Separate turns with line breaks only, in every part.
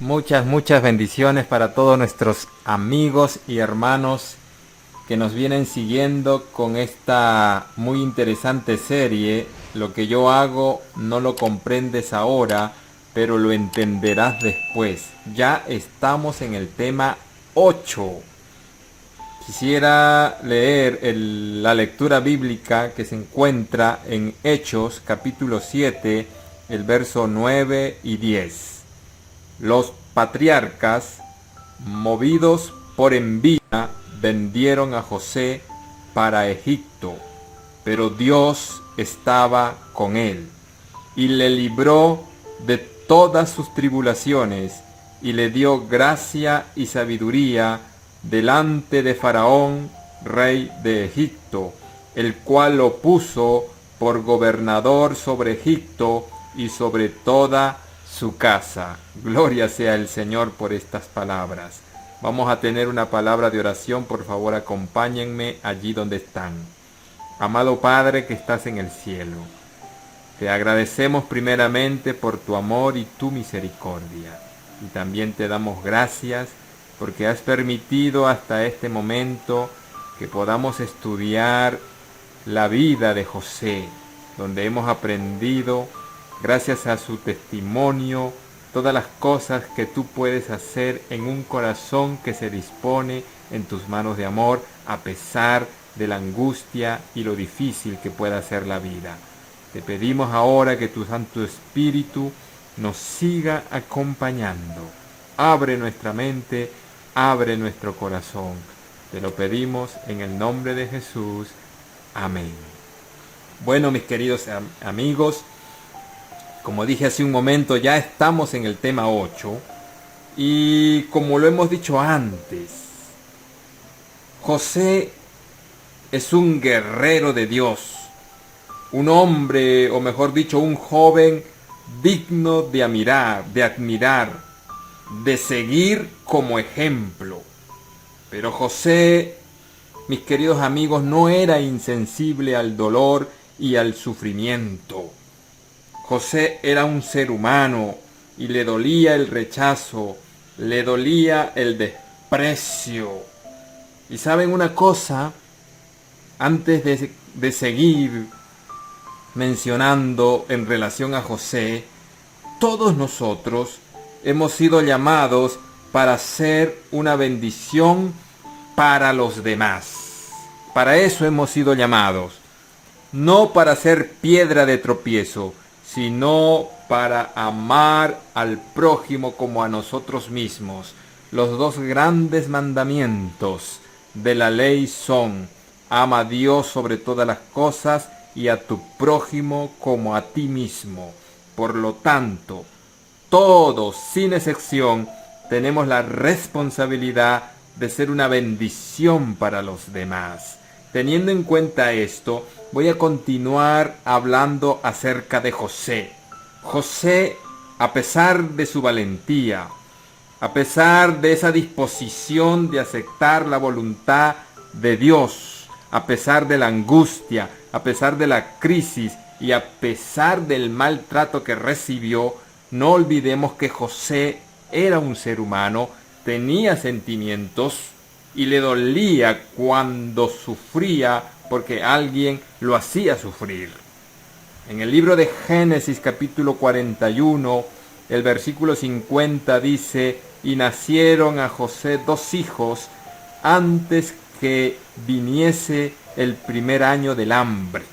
Muchas bendiciones para todos nuestros amigos y hermanos que nos vienen siguiendo con esta muy interesante serie. Lo que yo hago no lo comprendes ahora, pero lo entenderás después. Ya estamos en el tema 8. Quisiera leer la lectura bíblica que se encuentra en Hechos capítulo 7, el verso 9 y 10. Los patriarcas, movidos por envidia, vendieron a José para Egipto, pero Dios estaba con él y le libró de todas sus tribulaciones y le dio gracia y sabiduría delante de Faraón, rey de Egipto, el cual lo puso por gobernador sobre Egipto y sobre toda su casa. Gloria sea el Señor por estas palabras. Vamos a tener una palabra de oración. Por favor, acompáñenme allí donde están. Amado Padre que estás en el cielo, te agradecemos primeramente por tu amor y tu misericordia. Y también te damos gracias porque has permitido hasta este momento que podamos estudiar la vida de José, donde hemos aprendido, gracias a su testimonio, todas las cosas que tú puedes hacer en un corazón que se dispone en tus manos de amor, a pesar de la angustia y lo difícil que pueda ser la vida. Te pedimos ahora que tu Santo Espíritu nos siga acompañando. Abre nuestra mente, abre nuestro corazón. Te lo pedimos en el nombre de Jesús. Amén. Bueno, mis queridos amigos, como dije hace un momento, ya estamos en el tema 8 y como lo hemos dicho antes, José es un guerrero de Dios, un hombre, o mejor dicho, un joven digno de admirar, de seguir como ejemplo. Pero José, mis queridos amigos, no era insensible al dolor y al sufrimiento. José era un ser humano y le dolía el rechazo, le dolía el desprecio. Y saben una cosa, antes de seguir mencionando en relación a José, todos nosotros hemos sido llamados para ser una bendición para los demás. Para eso hemos sido llamados, no para ser piedra de tropiezo, sino para amar al prójimo como a nosotros mismos. Los dos grandes mandamientos de la ley son: ama a Dios sobre todas las cosas y a tu prójimo como a ti mismo. Por lo tanto, todos, sin excepción, tenemos la responsabilidad de ser una bendición para los demás. Teniendo en cuenta esto, voy a continuar hablando acerca de José. José, a pesar de su valentía, a pesar de esa disposición de aceptar la voluntad de Dios, a pesar de la angustia, a pesar de la crisis y a pesar del maltrato que recibió, no olvidemos que José era un ser humano, tenía sentimientos y le dolía cuando sufría porque alguien lo hacía sufrir. En el libro de Génesis capítulo 41, el versículo 50 dice: y nacieron a José 2 hijos antes que viniese el primer año del hambre.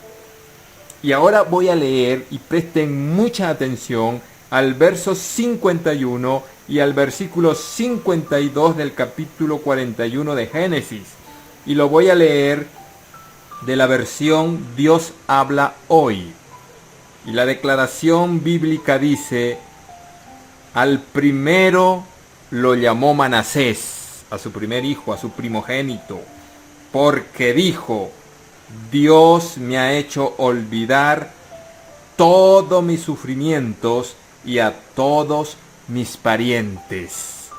Y ahora voy a leer, y presten mucha atención, al verso 51 y al versículo 52 del capítulo 41 de Génesis. Y lo voy a leer de la versión Dios habla hoy. Y la declaración bíblica dice: al primero lo llamó Manasés, a su primer hijo, a su primogénito, porque dijo: Dios me ha hecho olvidar todos mis sufrimientos y a todos mis parientes.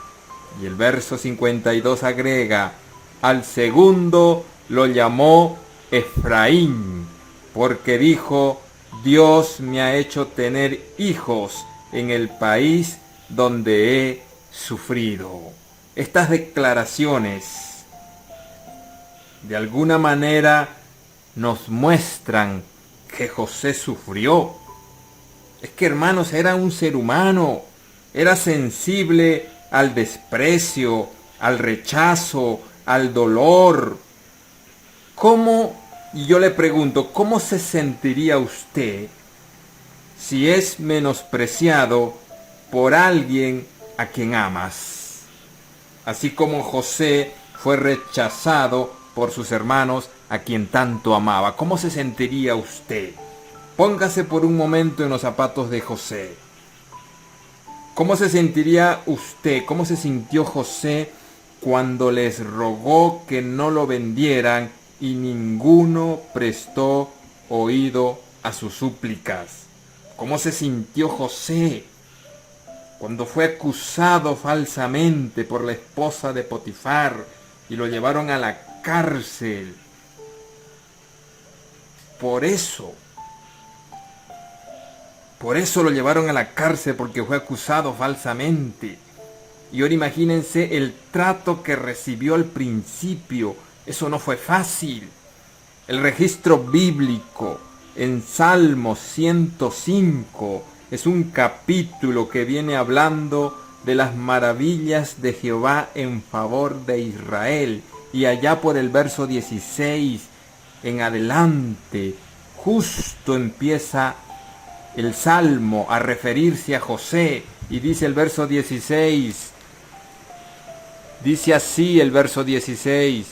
Y el verso 52 agrega: al segundo lo llamó Efraín, porque dijo: Dios me ha hecho tener hijos en el país donde he sufrido. Estas declaraciones de alguna manera nos muestran que José sufrió. Es que, hermanos, era un ser humano, era sensible al desprecio, al rechazo, al dolor. Y yo le pregunto, ¿cómo se sentiría usted si es menospreciado por alguien a quien amas? Así como José fue rechazado por sus hermanos a quien tanto amaba. ¿Cómo se sentiría usted? Póngase por un momento en los zapatos de José. ¿Cómo se sentiría usted? ¿Cómo se sintió José cuando les rogó que no lo vendieran y ninguno prestó oído a sus súplicas? ¿Cómo se sintió José cuando fue acusado falsamente por la esposa de Potifar y lo llevaron a la cárcel? Por eso lo llevaron a la cárcel, porque fue acusado falsamente. Y ahora imagínense el trato que recibió al principio. Eso no fue fácil. El registro bíblico en Salmo 105 es un capítulo que viene hablando de las maravillas de Jehová en favor de Israel. Y allá por el verso 16 en adelante, justo empieza el Salmo a referirse a José, y dice el verso 16, dice así el verso 16: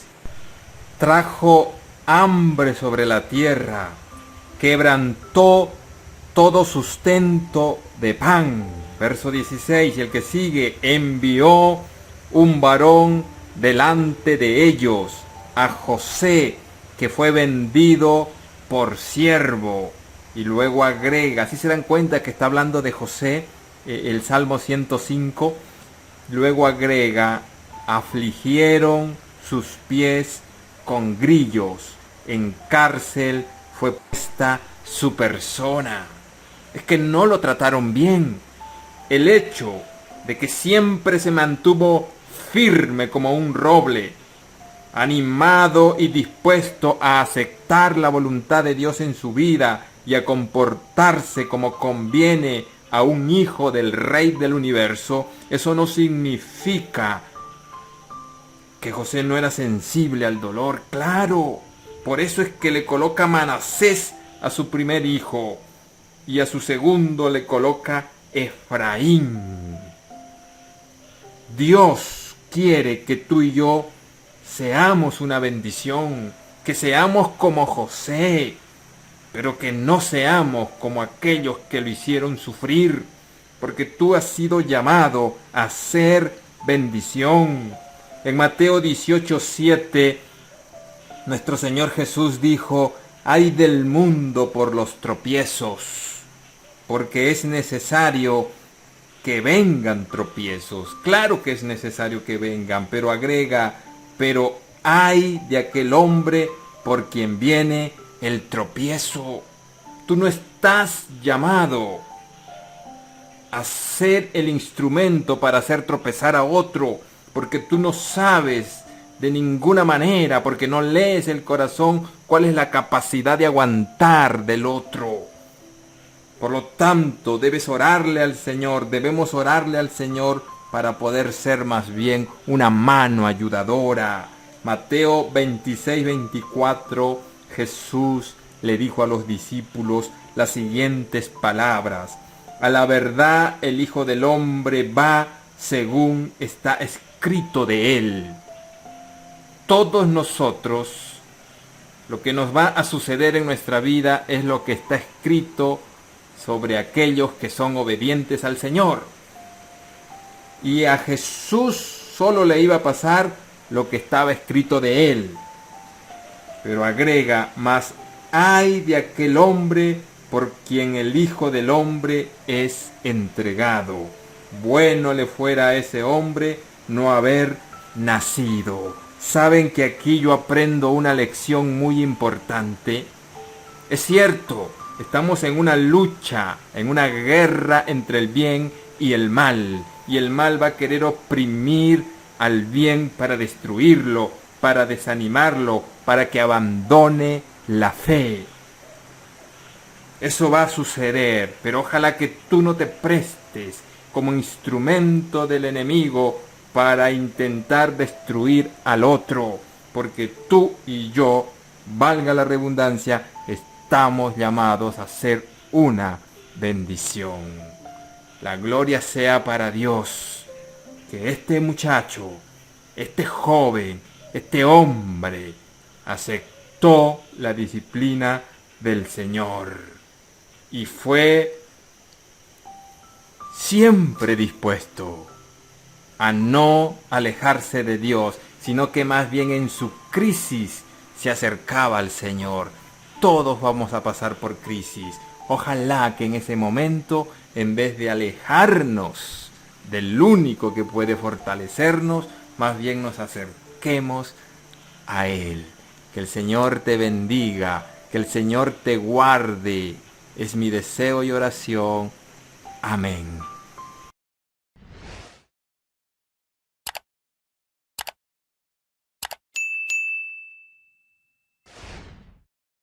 trajo hambre sobre la tierra, quebrantó todo sustento de pan. Verso 16, y el que sigue: envió un varón delante de ellos, a José, que fue vendido por siervo. Y luego agrega, así se dan cuenta que está hablando de José, el Salmo 105, luego agrega: afligieron sus pies con grillos, en cárcel fue puesta su persona. Es que no lo trataron bien. El hecho de que siempre se mantuvo firme como un roble, animado y dispuesto a aceptar la voluntad de Dios en su vida y a comportarse como conviene a un hijo del Rey del universo, eso no significa que José no era sensible al dolor. Claro, por eso es que le coloca Manasés a su primer hijo y a su segundo le coloca Efraín. Dios quiere que tú y yo seamos una bendición, que seamos como José, pero que no seamos como aquellos que lo hicieron sufrir, porque tú has sido llamado a ser bendición. En Mateo 18:7, nuestro Señor Jesús dijo: ay del mundo por los tropiezos, porque es necesario que vengan tropiezos. Claro que es necesario que vengan, pero agrega: pero ay de aquel hombre por quien viene el tropiezo. Tú no estás llamado a ser el instrumento para hacer tropezar a otro, porque tú no sabes de ninguna manera, porque no lees el corazón, cuál es la capacidad de aguantar del otro. Por lo tanto, debemos orarle al Señor para poder ser más bien una mano ayudadora. Mateo 26:24, Jesús le dijo a los discípulos las siguientes palabras: a la verdad el Hijo del Hombre va según está escrito de él. Todos nosotros, lo que nos va a suceder en nuestra vida es lo que está escrito sobre aquellos que son obedientes al Señor. Y a Jesús solo le iba a pasar lo que estaba escrito de él. Pero agrega: mas ay de aquel hombre por quien el Hijo del Hombre es entregado. Bueno le fuera a ese hombre no haber nacido. Saben que aquí yo aprendo una lección muy importante. Es cierto, estamos en una lucha, en una guerra entre el bien y el mal. y el mal va a querer oprimir al bien para destruirlo, para desanimarlo, para que abandone la fe. Eso va a suceder, pero ojalá que tú no te prestes como instrumento del enemigo para intentar destruir al otro, porque tú y yo, valga la redundancia, estamos llamados a ser una bendición. La gloria sea para Dios, que este muchacho, este joven, este hombre, aceptó la disciplina del Señor y fue siempre dispuesto a no alejarse de Dios, sino que más bien en su crisis se acercaba al Señor. Todos vamos a pasar por crisis. Ojalá que en ese momento, en vez de alejarnos del único que puede fortalecernos, más bien nos acerquemos a Él. Que el Señor te bendiga, que el Señor te guarde. Es mi deseo y oración. Amén.